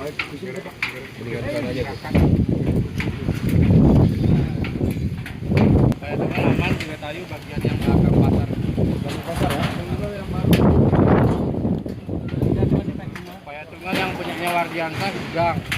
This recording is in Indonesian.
Berikan aja tuh. Kayak dengan aman juga tayu bagian yang belakang pasar. Belakang pasar ya. Yang baru. Kayak dengan yang punyanya Wardiansa gang.